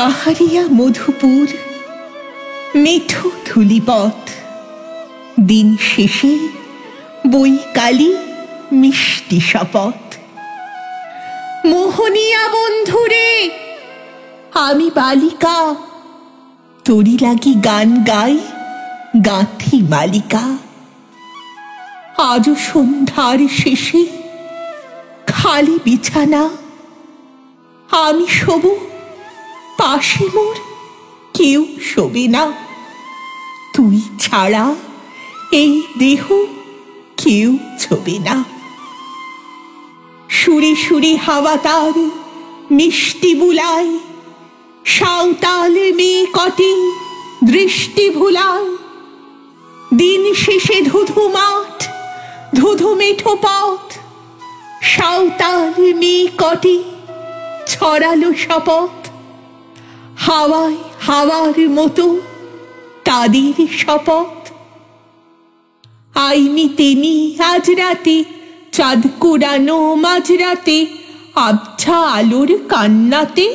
পাহাড়িয়া মধুপুর মেঠো ধুলিপথ, দিন শেষে বৈকালী মিষ্টি শপথ। মোহনিয়া বন্ধুরে আমি বালিকা, তোরি লাগি গান গাই গাঁথি মালিকা। আজ সন্ধ্যার শেষে খালি বিছানা, আমি শোবো, পাশে মোর কেউ শোবে না। তুই ছাড়া এই দেহ কেউ ছোবে না। সুরে সুরে হাওয়া তার মিষ্টি বুলায়, সাঁওতাল মেয়ে কটি দৃষ্টি ভুলায়। দিন শেষে ধুধু মাঠ, ধুধু মেঠো পথ, সাঁওতাল মেয়ে কটি ছড়ালো শপথ। হাওয়ায় হাওয়ার মতো তাদের শপথ। আইনি তেনি আজ রাতে, চাঁদ কুড়ানো মাঝরাতে, আবছা আলোর কান্নাতে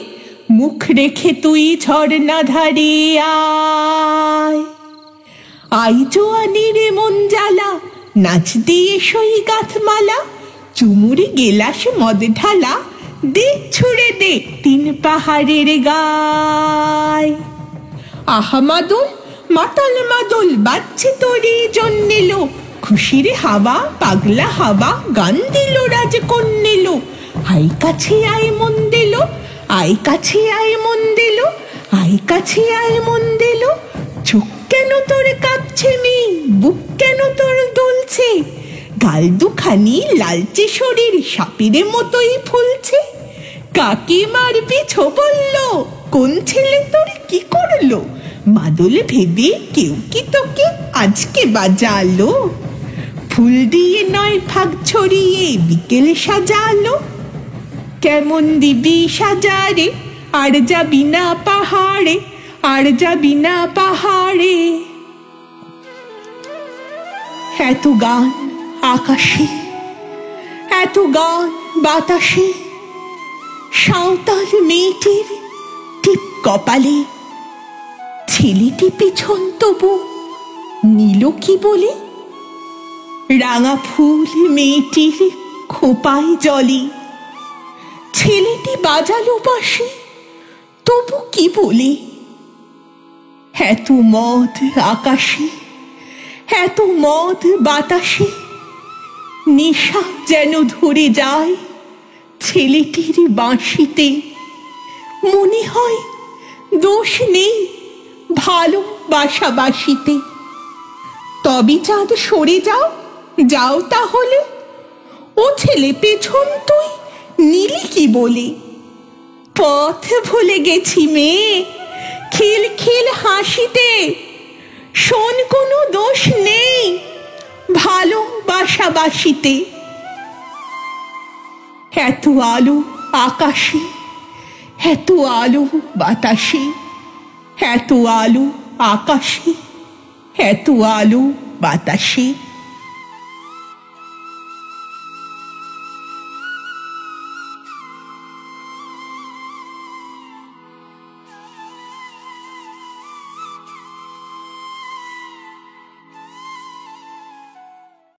মুখ রেখে তুই ঝর্ণা ধারে আয়। আই জোয়ানির মন জ্বালা, নাচ দিয়ে সই গাঁথমালা, চুমুরি গেলাস মদ ঢালা, দে ছুড়ে দে তিন পাহাড়ের গায়। আহা মাদল মাতাল মাদল বাজছে তোরই জন্যেলো, খুশির হাওয়া পাগলা হাওয়া গান দিল রাজকন্যেলো। আয় কাছে আয় মন দিল, আয় কাছে আয় মন দিল, আয় কাছে আয় মন দিল। চোখ কেন তোর কাঁপছে মেয়ে, বুক কেন তোর দুলছে, গাল দুখানি লালচে শরীর সাপের মতোই ফুলছে। কাকে মারবি ছো বললো, কোন ছেলে তোর কি করলো, মাদল ভেবে কেউ কি তোকে আজকে বাজালো। ফুল দিয়ে নয় ফাগ ছড়িয়ে বিকেলে সাজালো, কেমন দিবি সাজারে আর যাবি না পাহাড়ে, আর যাবি না পাহাড়ে। এত গান আকাশে, এত গান বাতাসে, সাঁওতাল মেয়েটির টিপ কপালে। ছেলেটি পিছন তবু নিল কি বলে, রাঙা ফুল মেয়েটির খোপায় জলে। ছেলেটি বাজালো বাঁশি তবু কি বলে, এত মদ আকাশে, এত মদ বাতাসে, নেশা যেন ধরে যায় ছেলেটির বাঁশিতে। মনে হয় দোষ নেই ভালোবাসাবাসিতে। তবে চাঁদ সরে যাও, যাও তাহলে, ও ছেলে পেছন তুই নিলি কি বলে। পথ ভুলে গেছি মেয়ে খিল খিল হাসিতে, শোন কোনো দোষ নেই ভালোবাসাবাসিতে। এত আলো আকাশে, এত আলো বাতাসে, এত আলো আকাশে, এত আলো বাতাসে।